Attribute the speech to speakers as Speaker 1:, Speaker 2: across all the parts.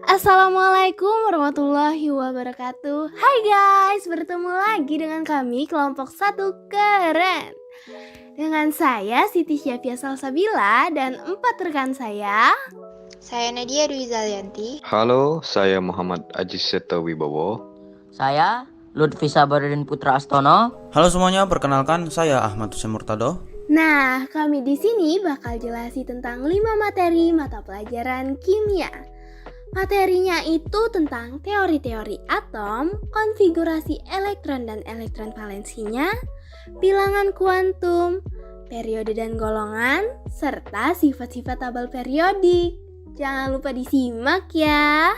Speaker 1: Assalamualaikum warahmatullahi wabarakatuh. Hai guys, bertemu lagi dengan kami kelompok satu keren. Dengan saya Siti Syafia Salsabila dan 4 rekan saya.
Speaker 2: Saya Nadia Dwi Zalianti.
Speaker 3: Halo, saya Muhammad Ajis Seto Wibowo.
Speaker 4: Saya Lutfi Sabaruddin Putra Astono.
Speaker 5: Halo semuanya, perkenalkan saya Ahmad Hussein Murtado.
Speaker 1: Nah, kami di sini bakal jelasin tentang 5 materi mata pelajaran kimia. Materinya itu tentang teori-teori atom, konfigurasi elektron dan elektron valensinya, bilangan kuantum, periode dan golongan, serta sifat-sifat tabel periodik. Jangan lupa disimak ya.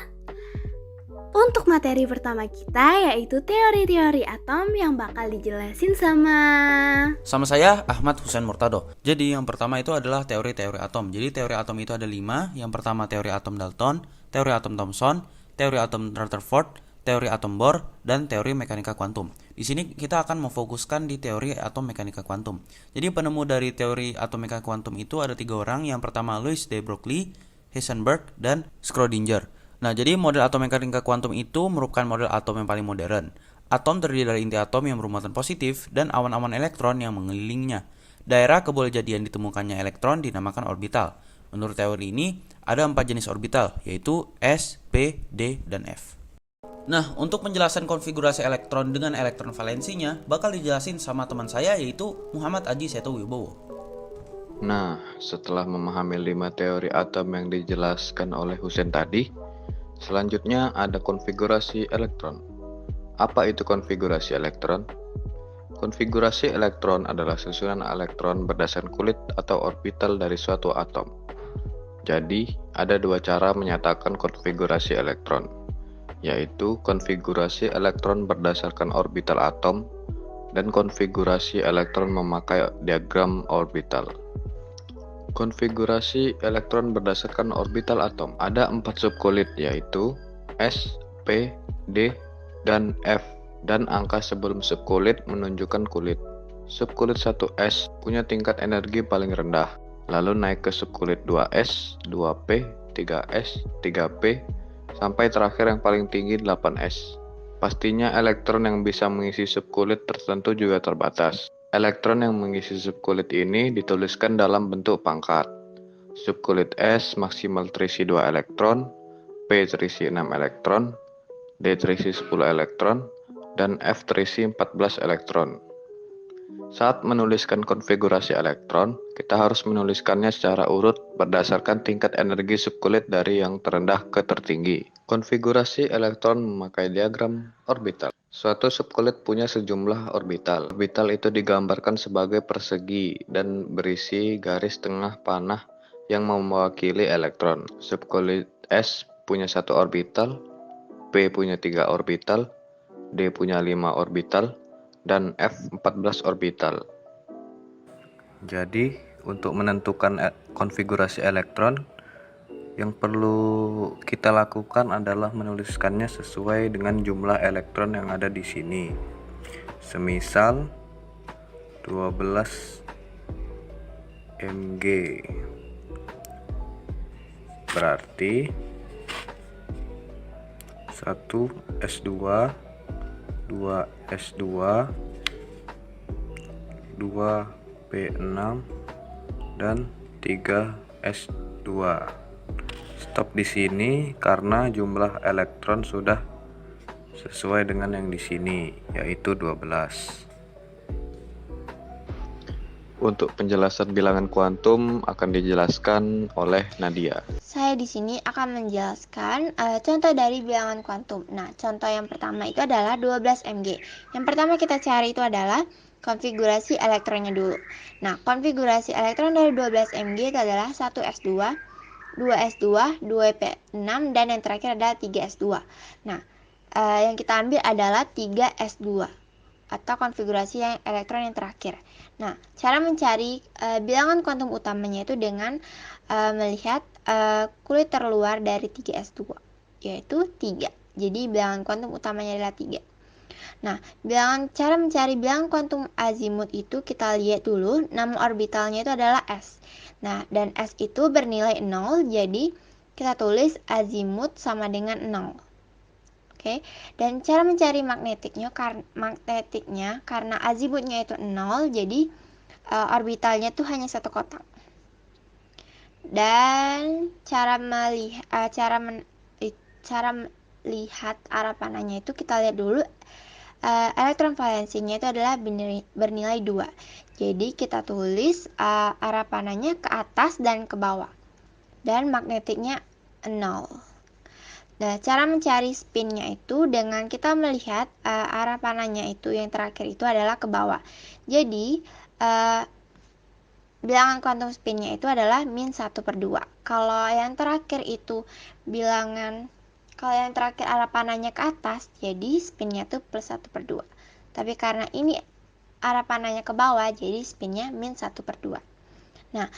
Speaker 1: Untuk materi pertama kita yaitu teori-teori atom yang bakal dijelasin sama
Speaker 5: saya Ahmad Hussein Murtado. Jadi yang pertama itu adalah teori-teori atom. Jadi teori atom itu ada 5. Yang pertama teori atom Dalton, teori atom Thomson, teori atom Rutherford, teori atom Bohr, dan teori mekanika kuantum. Di sini kita akan memfokuskan di teori atom mekanika kuantum. Jadi penemu dari teori atom mekanika kuantum itu ada 3 orang. Yang pertama Louis de Broglie, Heisenberg, dan Schrödinger. Nah, jadi model atom mekanika kuantum itu merupakan model atom yang paling modern. Atom terdiri dari inti atom yang bermuatan positif dan awan-awan elektron yang mengelilinginya. Daerah kebolehjadian ditemukannya elektron dinamakan orbital. Menurut teori ini, ada 4 jenis orbital, yaitu S, P, D, dan F. Nah, untuk penjelasan konfigurasi elektron dengan elektron valensinya, bakal dijelasin sama teman saya, yaitu Muhammad Aji Seto Wibowo.
Speaker 3: Nah, setelah memahami 5 teori atom yang dijelaskan oleh Husein tadi, selanjutnya ada konfigurasi elektron. Apa itu konfigurasi elektron? Konfigurasi elektron adalah susunan elektron berdasarkan kulit atau orbital dari suatu atom. Jadi, ada 2 cara menyatakan konfigurasi elektron, yaitu konfigurasi elektron berdasarkan orbital atom dan konfigurasi elektron memakai diagram orbital. Konfigurasi elektron berdasarkan orbital atom ada 4 subkulit, yaitu S, P, D, dan F, dan angka sebelum subkulit menunjukkan kulit. Subkulit 1S punya tingkat energi paling rendah, lalu naik ke subkulit 2S, 2P, 3S, 3P, sampai terakhir yang paling tinggi 8S. Pastinya elektron yang bisa mengisi subkulit tertentu juga terbatas. Elektron yang mengisi subkulit ini dituliskan dalam bentuk pangkat. Subkulit S maksimal terisi 2 elektron, P terisi 6 elektron, D terisi 10 elektron, dan F terisi 14 elektron. Saat menuliskan konfigurasi elektron, kita harus menuliskannya secara urut berdasarkan tingkat energi subkulit dari yang terendah ke tertinggi. Konfigurasi elektron memakai diagram orbital. Suatu subkulit punya sejumlah orbital. Orbital itu digambarkan sebagai persegi dan berisi garis tengah panah yang mewakili elektron. Subkulit S punya 1 orbital, P punya 3 orbital, D punya 5 orbital, dan F 14 orbital. Jadi, untuk menentukan konfigurasi elektron, yang perlu kita lakukan adalah menuliskannya sesuai dengan jumlah elektron yang ada di sini. Semisal 12 Mg berarti 1 S2, 2 S2, 2 P6, dan 3 S2. Stop di sini karena jumlah elektron sudah sesuai dengan yang di sini, yaitu 12. Untuk penjelasan bilangan kuantum akan dijelaskan oleh Nadia.
Speaker 2: Saya di sini akan menjelaskan contoh dari bilangan kuantum. Nah, contoh yang pertama itu adalah 12 Mg. Yang pertama kita cari itu adalah konfigurasi elektronnya dulu. Nah, konfigurasi elektron dari 12 Mg itu adalah 1s2, 2s2, 2p6, dan yang terakhir adalah 3s2. Nah, yang kita ambil adalah 3s2 atau konfigurasi yang elektron yang terakhir. Nah, cara mencari bilangan kuantum utamanya itu dengan melihat kulit terluar dari 3s2, yaitu 3. Jadi bilangan kuantum utamanya adalah 3. Nah, cara mencari bilangan kuantum azimut itu kita lihat dulu nama orbitalnya itu adalah S. Nah, dan S itu bernilai 0, jadi kita tulis azimut sama dengan 0. Oke, dan cara mencari magnetiknya karena azimutnya itu 0, jadi orbitalnya tuh hanya satu kotak. Dan cara melihat arah panahnya itu kita lihat dulu. Elektron valensinya itu adalah bernilai 2. Jadi kita tulis arah panahnya ke atas dan ke bawah. Dan magnetiknya 0. Nah, cara mencari spinnya itu dengan kita melihat arah panahnya itu yang terakhir itu adalah ke bawah. Jadi bilangan kuantum spinnya itu adalah -1/2. Kalau yang terakhir arah panahnya ke atas, jadi spinnya itu +1/2. Tapi karena ini arah panahnya ke bawah, jadi spinnya -1/2. Nah,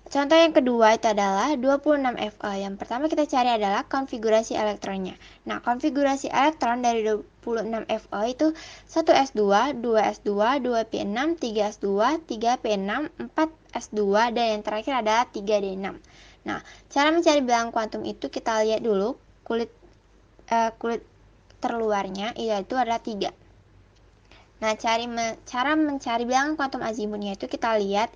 Speaker 2: contoh yang kedua itu adalah 26 Fe. Yang pertama kita cari adalah konfigurasi elektronnya. Nah, konfigurasi elektron dari 26 Fe itu 1s2, 2s2, 2p6, 3s2, 3p6, 4s2, dan yang terakhir adalah 3d6. Nah, cara mencari bilangan kuantum itu kita lihat dulu kulit terluarnya, yaitu adalah 3. Nah, cara mencari bilangan kuantum azimutnya itu kita lihat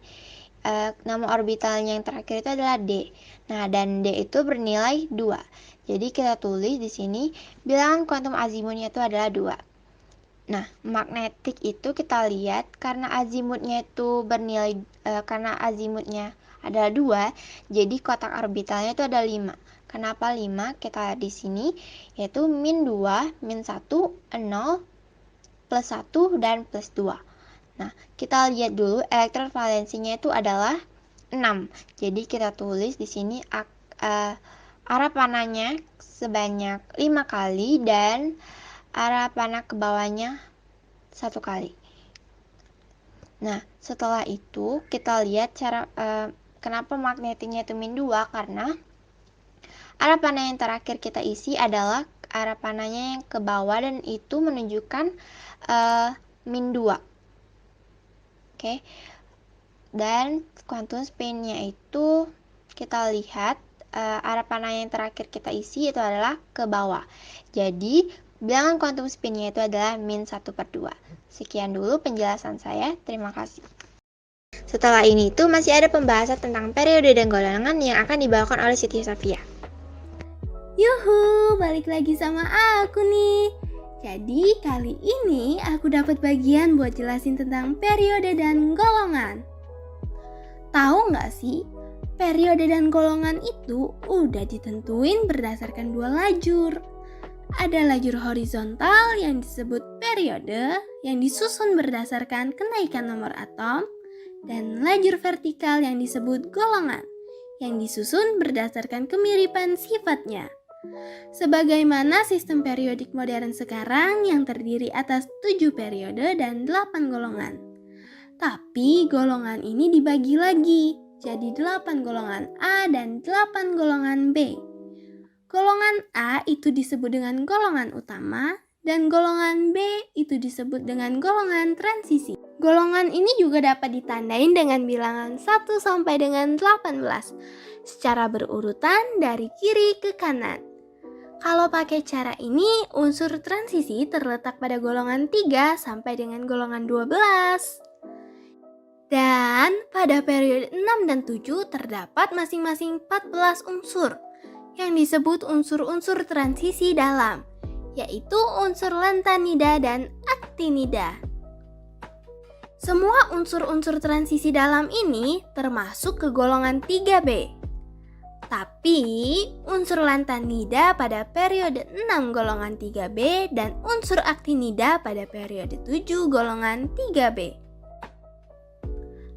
Speaker 2: nama orbitalnya yang terakhir itu adalah D. Nah, dan D itu bernilai 2. Jadi kita tulis di sini bilangan kuantum azimutnya itu adalah 2. Nah, magnetik itu kita lihat karena azimutnya adalah 2, jadi kotak orbitalnya itu ada 5. Kenapa 5? Kita lihat di sini, yaitu -2, -1, 0, +1, dan +2. Nah, kita lihat dulu elektron valensinya itu adalah 6. Jadi kita tulis di sini arah panahnya sebanyak 5 kali dan arah panah ke bawahnya 1 kali. Nah, setelah itu kita lihat kenapa magnetiknya itu -2, karena arah panah yang terakhir kita isi adalah arah panahnya yang ke bawah dan itu menunjukkan -2. Oke. Dan quantum spinnya itu kita lihat arah panah yang terakhir kita isi itu adalah ke bawah. Jadi bilangan quantum spinnya itu adalah -1/2. Sekian dulu penjelasan saya. Terima kasih. Setelah ini itu masih ada pembahasan tentang periode dan golongan yang akan dibawakan oleh Siti Safia.
Speaker 1: Yuhu, balik lagi sama aku nih. Jadi kali ini aku dapat bagian buat jelasin tentang periode dan golongan. Tahu nggak sih, periode dan golongan itu udah ditentuin berdasarkan 2 lajur. Ada lajur horizontal yang disebut periode, yang disusun berdasarkan kenaikan nomor atom, dan lajur vertikal yang disebut golongan, yang disusun berdasarkan kemiripan sifatnya. Sebagaimana sistem periodik modern sekarang yang terdiri atas 7 periode dan 8 golongan. Tapi golongan ini dibagi lagi jadi 8 golongan A dan 8 golongan B. Golongan A itu disebut dengan golongan utama dan golongan B itu disebut dengan golongan transisi. Golongan ini juga dapat ditandain dengan bilangan 1 sampai dengan 18 secara berurutan dari kiri ke kanan. Kalau pakai cara ini, unsur transisi terletak pada golongan 3 sampai dengan golongan 12. Dan pada periode 6 dan 7 terdapat masing-masing 14 unsur yang disebut unsur-unsur transisi dalam, yaitu unsur lantanida dan aktinida. Semua unsur-unsur transisi dalam ini termasuk ke golongan 3B. Tapi unsur lantanida pada periode 6 golongan 3B dan unsur aktinida pada periode 7 golongan 3B.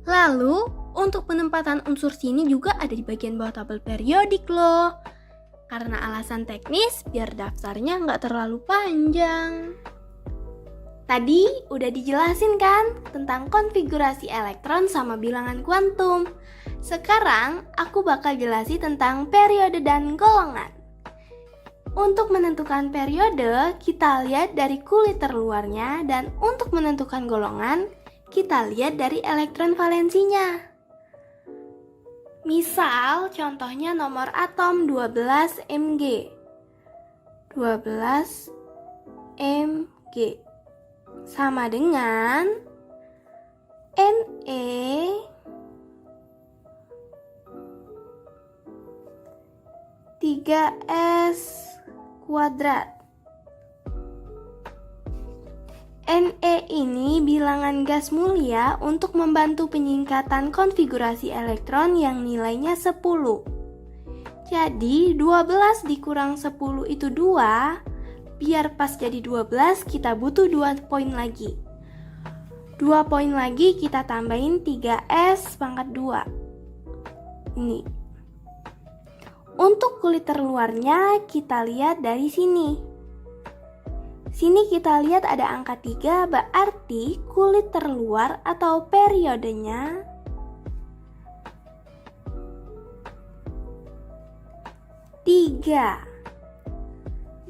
Speaker 1: Lalu, untuk penempatan unsur sini juga ada di bagian bawah tabel periodik loh. Karena alasan teknis, biar daftarnya nggak terlalu panjang. Tadi udah dijelasin kan tentang konfigurasi elektron sama bilangan kuantum. Sekarang aku bakal jelasin tentang periode dan golongan. Untuk menentukan periode, kita lihat dari kulit terluarnya, dan untuk menentukan golongan, kita lihat dari elektron valensinya. Misal contohnya nomor atom 12 Mg. 12 Mg sama dengan Ne 3S kuadrat. Ne ini bilangan gas mulia untuk membantu penyingkatan konfigurasi elektron yang nilainya 10. Jadi 12 dikurang 10 itu 2. Biar pas jadi 12 kita butuh 2 poin lagi. 2 poin lagi kita tambahin 3S pangkat 2. Ini. Untuk kulit terluarnya kita lihat dari sini. Sini kita lihat ada angka 3, berarti kulit terluar atau periodenya tiga.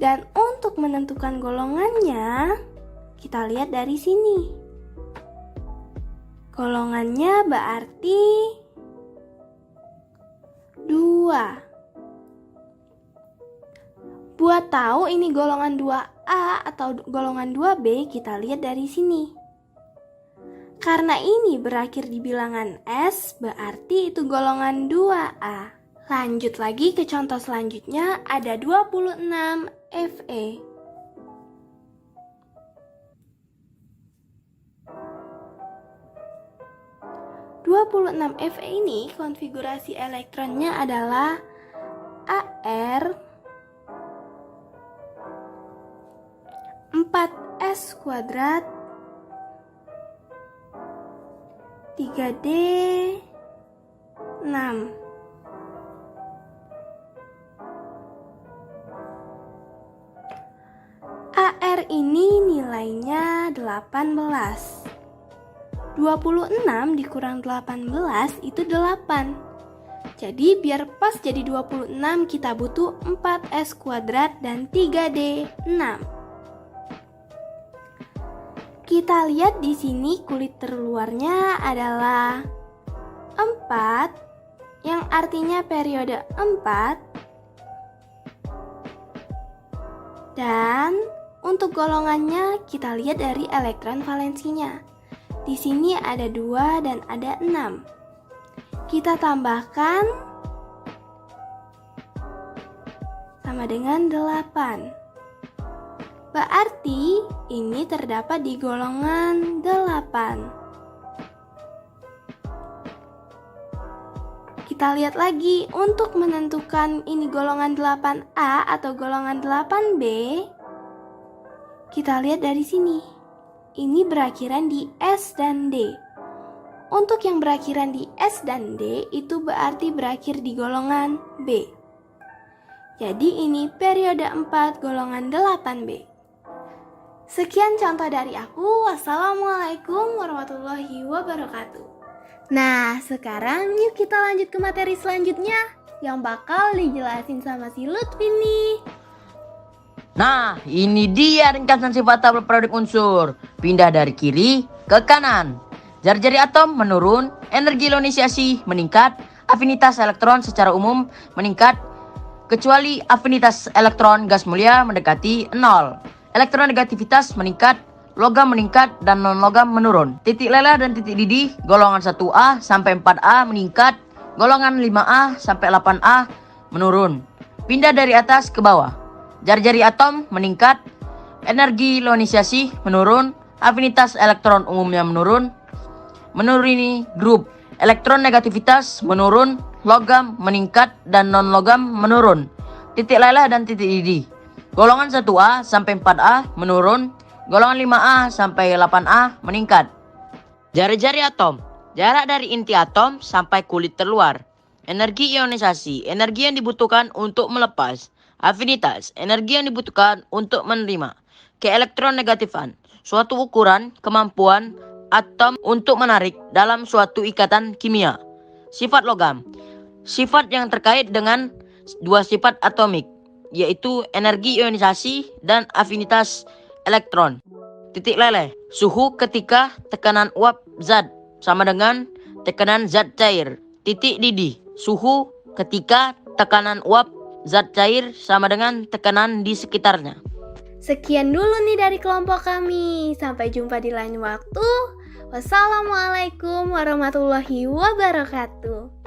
Speaker 1: Dan untuk menentukan golongannya, kita lihat dari sini. Golongannya berarti 2. Buat tahu ini golongan 2A atau golongan 2B, kita lihat dari sini. Karena ini berakhir di bilangan S, berarti itu golongan 2A. Lanjut lagi ke contoh selanjutnya, ada 26 Fe. Fe ini konfigurasi elektronnya adalah Ar 4S kuadrat 3D 6. AR ini nilainya 18. 26 dikurang 18 itu 8. Jadi biar pas jadi 26 kita butuh 4S kuadrat dan 3D 6. Kita lihat di sini kulit terluarnya adalah 4, yang artinya periode 4. Dan untuk golongannya kita lihat dari elektron valensinya. Di sini ada 2 dan ada 6. Kita tambahkan sama dengan 8. Berarti ini terdapat di golongan 8. Kita lihat lagi untuk menentukan ini golongan 8A atau golongan 8B. Kita lihat dari sini. Ini berakhiran di S dan D. Untuk yang berakhiran di S dan D itu berarti berakhir di golongan B. Jadi ini periode 4 golongan 8B. Sekian contoh dari aku. Wassalamualaikum warahmatullahi wabarakatuh. Nah, sekarang yuk kita lanjut ke materi selanjutnya yang bakal dijelasin sama si Lutfi nih.
Speaker 4: Nah, ini dia ringkasan sifat tabel periodik unsur. Pindah dari kiri ke kanan. Jari-jari atom menurun, energi ionisasi meningkat, afinitas elektron secara umum meningkat, kecuali afinitas elektron gas mulia mendekati 0. Elektronegativitas meningkat, logam meningkat, dan non-logam menurun. Titik leleh dan titik didih, golongan 1A sampai 4A meningkat, golongan 5A sampai 8A menurun. Pindah dari atas ke bawah. Jari-jari atom meningkat, energi ionisasi menurun, afinitas elektron umumnya menurun, menuruni grup. Elektronegativitas menurun, logam meningkat, dan non-logam menurun. Titik leleh dan titik didih. Golongan 1A sampai 4A menurun, golongan 5A sampai 8A meningkat. Jari-jari atom, jarak dari inti atom sampai kulit terluar. Energi ionisasi, energi yang dibutuhkan untuk melepas. Afinitas, energi yang dibutuhkan untuk menerima. Keelektronegatifan, suatu ukuran kemampuan atom untuk menarik dalam suatu ikatan kimia. Sifat logam, sifat yang terkait dengan dua sifat atomik, yaitu energi ionisasi dan afinitas elektron. Titik leleh, suhu ketika tekanan uap zat sama dengan tekanan zat cair. titik didih. Suhu ketika tekanan uap zat cair sama dengan tekanan di sekitarnya.
Speaker 1: Sekian dulu nih dari kelompok kami. Sampai jumpa di lain waktu. Wassalamualaikum warahmatullahi wabarakatuh.